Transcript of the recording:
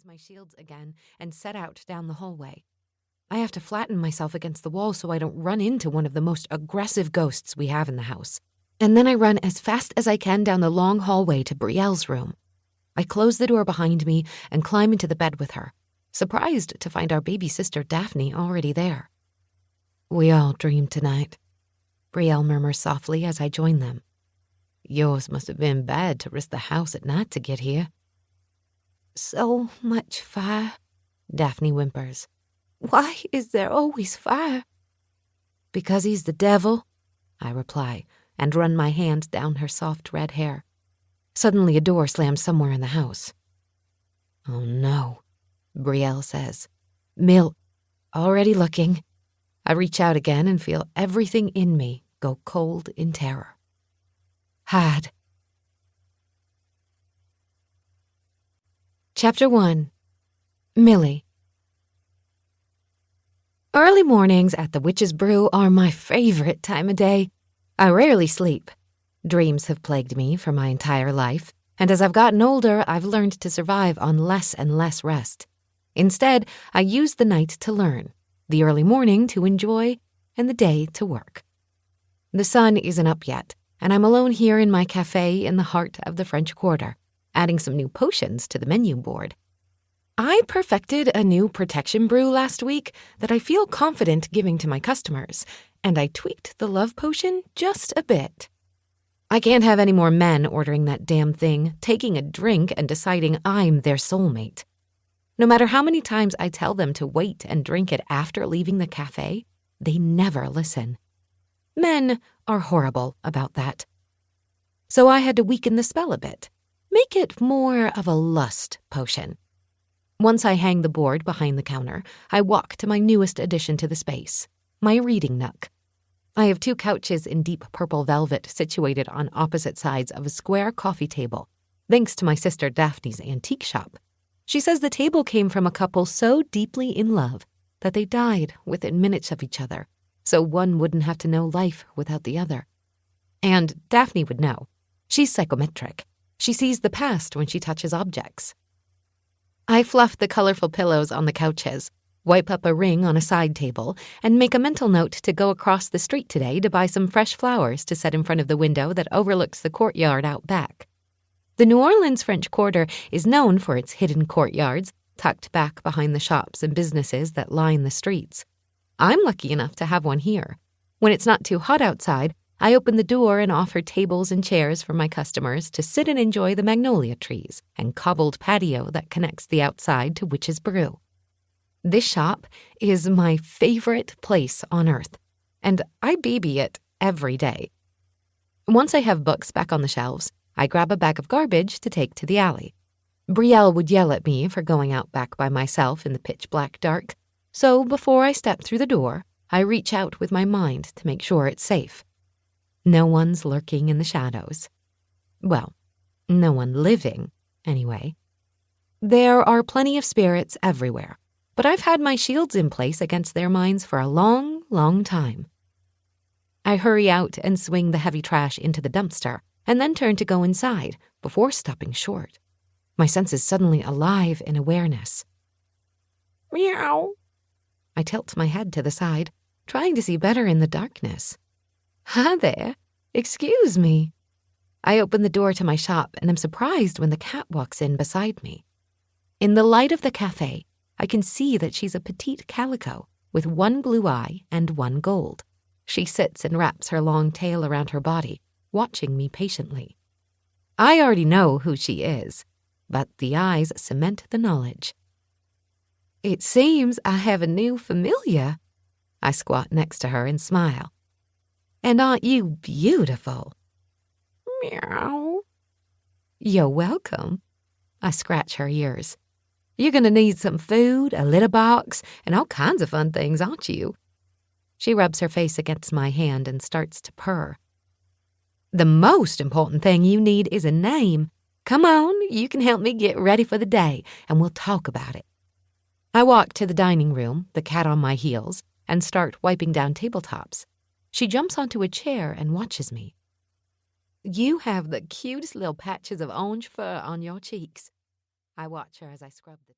raise my shields again and set out down the hallway. I have to flatten myself against the wall so I don't run into one of the most aggressive ghosts we have in the house. And then I run as fast as I can down the long hallway to Brielle's room. I close the door behind me and climb into the bed with her, surprised to find our baby sister Daphne already there. "We all dreamed tonight," Brielle murmurs softly as I join them. "Yours must have been bad to risk the house at night to get here." "So much fire," Daphne whimpers. "Why is there always fire?" "Because he's the devil," I reply, and run my hand down her soft red hair. Suddenly a door slams somewhere in the house. "Oh no," Brielle says. "Mill, already looking." I reach out again and feel everything in me go cold in terror. Hide. Chapter 1. Millie. Early mornings at the Witch's Brew are my favorite time of day. I rarely sleep. Dreams have plagued me for my entire life, and as I've gotten older, I've learned to survive on less and less rest. Instead, I use the night to learn, the early morning to enjoy, and the day to work. The sun isn't up yet, and I'm alone here in my cafe in the heart of the French Quarter, adding some new potions to the menu board. I perfected a new protection brew last week that I feel confident giving to my customers, and I tweaked the love potion just a bit. I can't have any more men ordering that damn thing, taking a drink and deciding I'm their soulmate. No matter how many times I tell them to wait and drink it after leaving the cafe, they never listen. Men are horrible about that. So I had to weaken the spell a bit, make it more of a lust potion. Once I hang the board behind the counter, I walk to my newest addition to the space, my reading nook. I have 2 couches in deep purple velvet situated on opposite sides of a square coffee table, thanks to my sister Daphne's antique shop. She says the table came from a couple so deeply in love that they died within minutes of each other, so one wouldn't have to know life without the other. And Daphne would know. She's psychometric. She sees the past when she touches objects. I fluff the colorful pillows on the couches, wipe up a ring on a side table, and make a mental note to go across the street today to buy some fresh flowers to set in front of the window that overlooks the courtyard out back. The New Orleans French Quarter is known for its hidden courtyards, tucked back behind the shops and businesses that line the streets. I'm lucky enough to have one here. When it's not too hot outside, I open the door and offer tables and chairs for my customers to sit and enjoy the magnolia trees and cobbled patio that connects the outside to Witch's Brew. This shop is my favorite place on earth, and I baby it every day. Once I have books back on the shelves, I grab a bag of garbage to take to the alley. Brielle would yell at me for going out back by myself in the pitch-black dark, so before I step through the door, I reach out with my mind to make sure it's safe. No one's lurking in the shadows. Well, no one living, anyway. There are plenty of spirits everywhere, but I've had my shields in place against their minds for a long, long time. I hurry out and swing the heavy trash into the dumpster, and then turn to go inside before stopping short. My senses suddenly alive in awareness. Meow. I tilt my head to the side, trying to see better in the darkness. Hi there. Excuse me. I open the door to my shop and am surprised when the cat walks in beside me. In the light of the cafe, I can see that she's a petite calico with one blue eye and one gold. She sits and wraps her long tail around her body, watching me patiently. I already know who she is, but the eyes cement the knowledge. It seems I have a new familiar. I squat next to her and smile. And aren't you beautiful? Meow. You're welcome. I scratch her ears. You're going to need some food, a litter box, and all kinds of fun things, aren't you? She rubs her face against my hand and starts to purr. The most important thing you need is a name. Come on, you can help me get ready for the day, and we'll talk about it. I walk to the dining room, the cat on my heels, and start wiping down tabletops. She jumps onto a chair and watches me. You have the cutest little patches of orange fur on your cheeks. I watch her as I scrub the